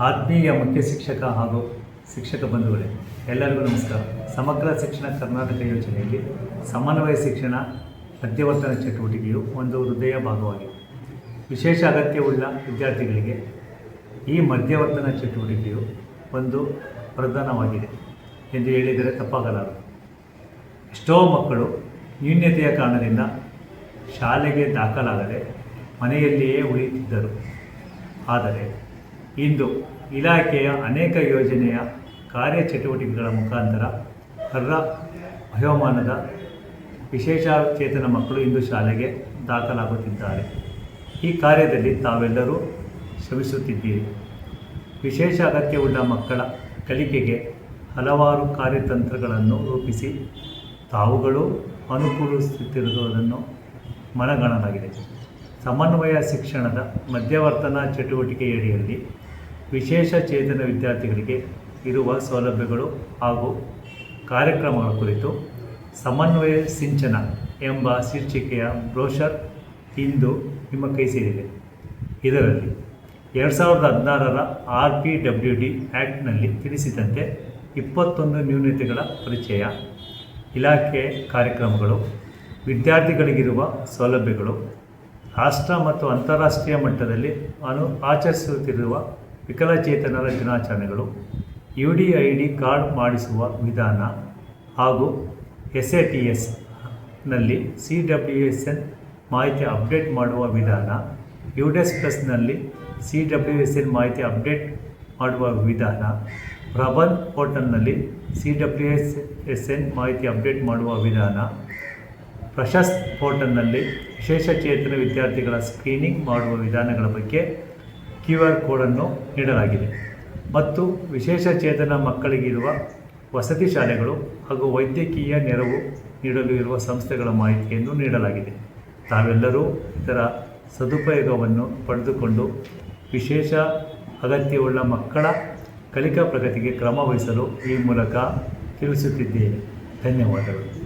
ಆತ್ಮೀಯ ಮುಖ್ಯ ಶಿಕ್ಷಕ ಹಾಗೂ ಶಿಕ್ಷಕ ಬಂಧುಗಳೇ, ಎಲ್ಲರಿಗೂ ನಮಸ್ಕಾರ. ಸಮಗ್ರ ಶಿಕ್ಷಣ ಕರ್ನಾಟಕ ಯೋಜನೆಯಲ್ಲಿ ಸಮನ್ವಯ ಶಿಕ್ಷಣ ಮಧ್ಯವರ್ತನ ಚಟುವಟಿಕೆಯು ಒಂದು ಹೃದಯ ಭಾಗವಾಗಿದೆ. ವಿಶೇಷ ಅಗತ್ಯವುಳ್ಳ ವಿದ್ಯಾರ್ಥಿಗಳಿಗೆ ಈ ಮಧ್ಯವರ್ತನ ಚಟುವಟಿಕೆಯು ಒಂದು ವರದಾನವಾಗಿದೆ ಎಂದು ಹೇಳಿದರೆ ತಪ್ಪಾಗಲಾರದು. ಎಷ್ಟೋ ಮಕ್ಕಳು ನ್ಯೂನ್ಯತೆಯ ಕಾರಣದಿಂದ ಶಾಲೆಗೆ ದಾಖಲಾಗದೆ ಮನೆಯಲ್ಲಿಯೇ ಉಳಿಯುತ್ತಿದ್ದರು. ಆದರೆ ಇಂದು ಇಲಾಖೆಯ ಅನೇಕ ಯೋಜನೆಯ ಕಾರ್ಯಚಟುವಟಿಕೆಗಳ ಮುಖಾಂತರ ಅರ್ಹ ವಯೋಮಾನದ ವಿಶೇಷಚೇತನ ಮಕ್ಕಳು ಇಂದು ಶಾಲೆಗೆ ದಾಖಲಾಗುತ್ತಿದ್ದಾರೆ. ಈ ಕಾರ್ಯದಲ್ಲಿ ತಾವೆಲ್ಲರೂ ಶ್ರಮಿಸುತ್ತಿದ್ದೀರಿ. ವಿಶೇಷ ಅಗತ್ಯವುಳ್ಳ ಮಕ್ಕಳ ಕಲಿಕೆಗೆ ಹಲವಾರು ಕಾರ್ಯತಂತ್ರಗಳನ್ನು ರೂಪಿಸಿ ತಾವುಗಳು ಅನುಕೂಲಿಸುತ್ತಿರುವುದನ್ನು ಮನಗಾಣಲಾಗಿದೆ. ಸಮನ್ವಯ ಶಿಕ್ಷಣದ ಮಧ್ಯವರ್ತನ ಚಟುವಟಿಕೆಯಡಿಯಲ್ಲಿ ವಿಶೇಷ ಚೇತನ ವಿದ್ಯಾರ್ಥಿಗಳಿಗೆ ಇರುವ ಸೌಲಭ್ಯಗಳು ಹಾಗೂ ಕಾರ್ಯಕ್ರಮಗಳ ಕುರಿತು ಸಮನ್ವಯ ಸಿಂಚನ ಎಂಬ ಶೀರ್ಷಿಕೆಯ ಬ್ರೋಷರ್ ಇಂದು ನಿಮ್ಮ ಕೈ ಸೇರಿದೆ. ಇದರಲ್ಲಿ 2016ರ RPWD ಆ್ಯಕ್ಟ್ನಲ್ಲಿ ತಿಳಿಸಿದಂತೆ 21 ನ್ಯೂನತೆಗಳ ಪರಿಚಯ, ಇಲಾಖೆ ಕಾರ್ಯಕ್ರಮಗಳು, ವಿದ್ಯಾರ್ಥಿಗಳಿಗಿರುವ ಸೌಲಭ್ಯಗಳು, ರಾಷ್ಟ್ರ ಮತ್ತು ಅಂತಾರಾಷ್ಟ್ರೀಯ ಮಟ್ಟದಲ್ಲಿ ಆಚರಿಸುತ್ತಿರುವ ವಿಕಲಚೇತನರ ದಿನಾಚರಣೆಗಳು, UDID ಕಾರ್ಡ್ ಮಾಡಿಸುವ ವಿಧಾನ ಹಾಗೂ SATSನಲ್ಲಿ CWSN ಮಾಹಿತಿ ಅಪ್ಡೇಟ್ ಮಾಡುವ ವಿಧಾನ, UDES ಪ್ಲಸ್ನಲ್ಲಿ CWSN ಮಾಹಿತಿ ಅಪ್ಡೇಟ್ ಮಾಡುವ ವಿಧಾನ, ಪ್ರಬಂಧ್ ಪೋರ್ಟಲ್ನಲ್ಲಿ CWSN ಮಾಹಿತಿ ಅಪ್ಡೇಟ್ ಮಾಡುವ ವಿಧಾನ, ಪ್ರಶಸ್ತ್ ಪೋರ್ಟಲ್ನಲ್ಲಿ ವಿಶೇಷಚೇತನ ವಿದ್ಯಾರ್ಥಿಗಳ ಸ್ಕ್ರೀನಿಂಗ್ ಮಾಡುವ ವಿಧಾನಗಳ ಬಗ್ಗೆ QR ಕೋಡನ್ನು ನೀಡಲಾಗಿದೆ ಮತ್ತು ವಿಶೇಷಚೇತನ ಮಕ್ಕಳಿಗಿರುವ ವಸತಿ ಶಾಲೆಗಳು ಹಾಗೂ ವೈದ್ಯಕೀಯ ನೆರವು ನೀಡಲು ಇರುವ ಸಂಸ್ಥೆಗಳ ಮಾಹಿತಿಯನ್ನು ನೀಡಲಾಗಿದೆ. ತಾವೆಲ್ಲರೂ ಇದರ ಸದುಪಯೋಗವನ್ನು ಪಡೆದುಕೊಂಡು ವಿಶೇಷ ಅಗತ್ಯವುಳ್ಳ ಮಕ್ಕಳ ಕಲಿಕಾ ಪ್ರಗತಿಗೆ ಕ್ರಮ ವಹಿಸಲು ಈ ಮೂಲಕ ತಿಳಿಸುತ್ತಿದ್ದೇನೆ. ಧನ್ಯವಾದಗಳು.